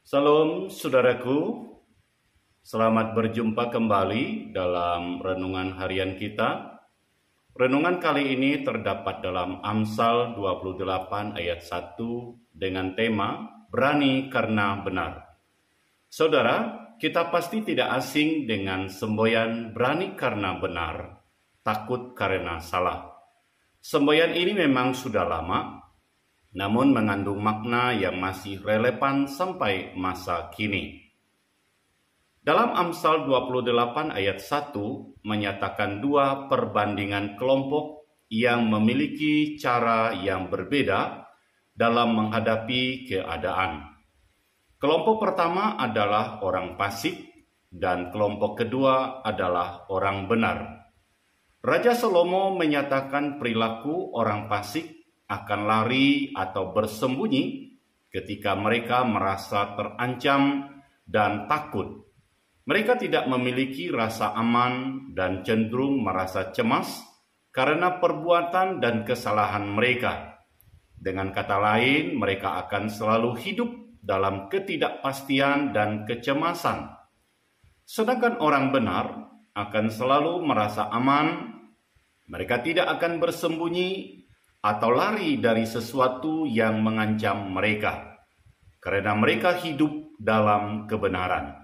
Salam saudaraku, selamat berjumpa kembali dalam renungan harian kita. Renungan kali ini terdapat dalam Amsal 28 ayat 1 dengan tema Berani karena benar. Saudara, kita pasti tidak asing dengan semboyan berani karena benar, takut karena salah. Semboyan ini memang sudah lama, namun mengandung makna yang masih relevan sampai masa kini. Dalam Amsal 28 ayat 1 menyatakan dua perbandingan kelompok yang memiliki cara yang berbeda dalam menghadapi keadaan. Kelompok pertama adalah orang fasik dan kelompok kedua adalah orang benar. Raja Salomo menyatakan perilaku orang fasik akan lari atau bersembunyi ketika mereka merasa terancam dan takut. Mereka tidak memiliki rasa aman dan cenderung merasa cemas karena perbuatan dan kesalahan mereka. Dengan kata lain, mereka akan selalu hidup dalam ketidakpastian dan kecemasan. Sedangkan orang benar akan selalu merasa aman. Mereka tidak akan bersembunyi atau lari dari sesuatu yang mengancam mereka, karena mereka hidup dalam kebenaran.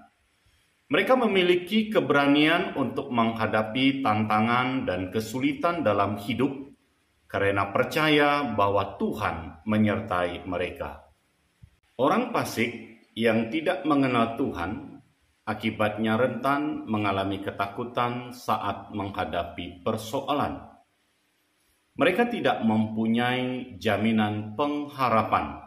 Mereka memiliki keberanian untuk menghadapi tantangan dan kesulitan dalam hidup, karena percaya bahwa Tuhan menyertai mereka. Orang fasik yang tidak mengenal Tuhan, akibatnya rentan mengalami ketakutan saat menghadapi persoalan. Mereka tidak mempunyai jaminan pengharapan.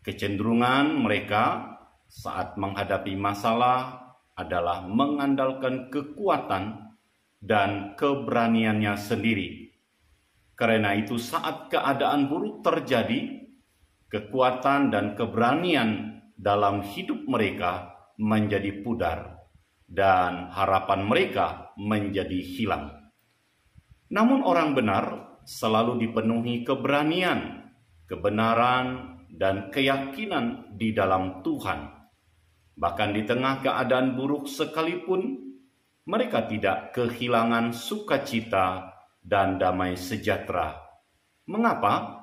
Kecenderungan mereka saat menghadapi masalah adalah mengandalkan kekuatan dan keberaniannya sendiri. Karena itu saat keadaan buruk terjadi, kekuatan dan keberanian dalam hidup mereka menjadi pudar dan harapan mereka menjadi hilang. Namun orang benar selalu dipenuhi keberanian, kebenaran, dan keyakinan di dalam Tuhan. Bahkan di tengah keadaan buruk sekalipun, mereka tidak kehilangan sukacita dan damai sejahtera. Mengapa?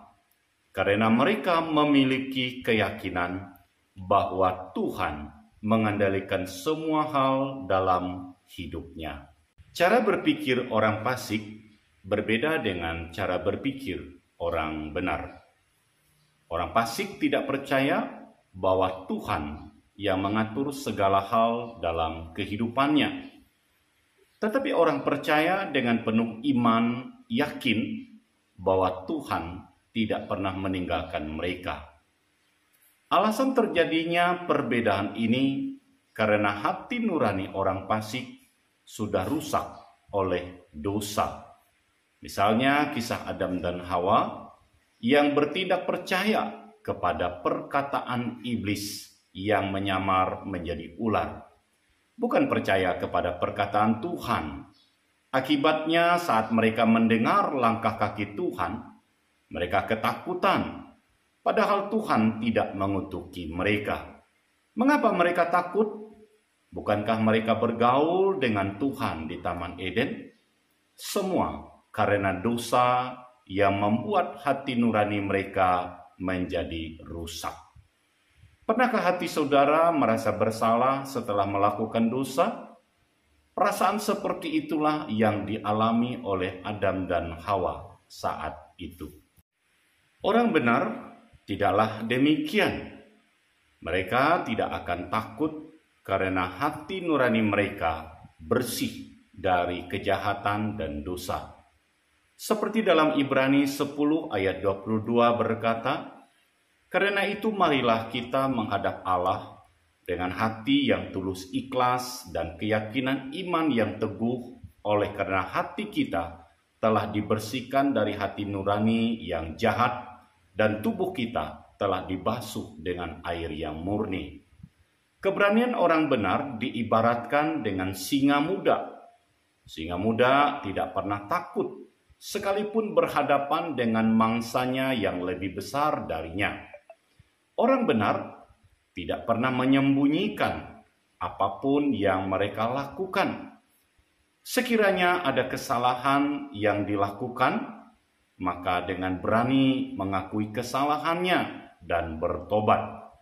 Karena mereka memiliki keyakinan bahwa Tuhan mengendalikan semua hal dalam hidupnya. Cara berpikir orang fasik berbeda dengan cara berpikir orang benar. Orang fasik tidak percaya bahwa Tuhan yang mengatur segala hal dalam kehidupannya. Tetapi orang percaya dengan penuh iman, yakin bahwa Tuhan tidak pernah meninggalkan mereka. Alasan terjadinya perbedaan ini karena hati nurani orang fasik sudah rusak oleh dosa. Misalnya kisah Adam dan Hawa yang bertindak percaya kepada perkataan iblis yang menyamar menjadi ular. Bukan percaya kepada perkataan Tuhan. Akibatnya saat mereka mendengar langkah kaki Tuhan, mereka ketakutan. Padahal Tuhan tidak mengutuki mereka. Mengapa mereka takut? Bukankah mereka bergaul dengan Tuhan di Taman Eden? Semua karena dosa yang membuat hati nurani mereka menjadi rusak. Pernahkah hati saudara merasa bersalah setelah melakukan dosa? Perasaan seperti itulah yang dialami oleh Adam dan Hawa saat itu. Orang benar tidaklah demikian. Mereka tidak akan takut karena hati nurani mereka bersih dari kejahatan dan dosa. Seperti dalam Ibrani 10 ayat 22 berkata, "Karena itu marilah kita menghadap Allah dengan hati yang tulus ikhlas dan keyakinan iman yang teguh, oleh karena hati kita telah dibersihkan dari hati nurani yang jahat dan tubuh kita telah dibasuh dengan air yang murni." Keberanian orang benar diibaratkan dengan singa muda. Singa muda tidak pernah takut sekalipun berhadapan dengan mangsanya yang lebih besar darinya. Orang benar tidak pernah menyembunyikan apapun yang mereka lakukan. Sekiranya ada kesalahan yang dilakukan, maka dengan berani mengakui kesalahannya dan bertobat,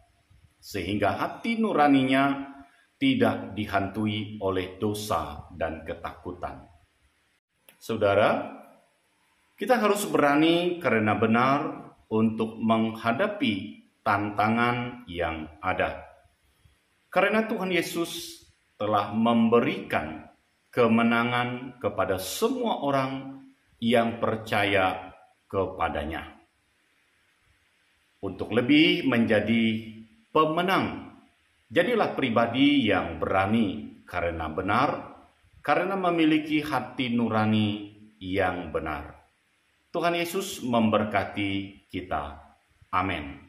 sehingga hati nuraninya tidak dihantui oleh dosa dan ketakutan. Saudara, kita harus berani karena benar untuk menghadapi tantangan yang ada. Karena Tuhan Yesus telah memberikan kemenangan kepada semua orang yang percaya kepadanya. Untuk lebih menjadi pemenang, jadilah pribadi yang berani karena benar, karena memiliki hati nurani yang benar. Tuhan Yesus memberkati kita. Amin.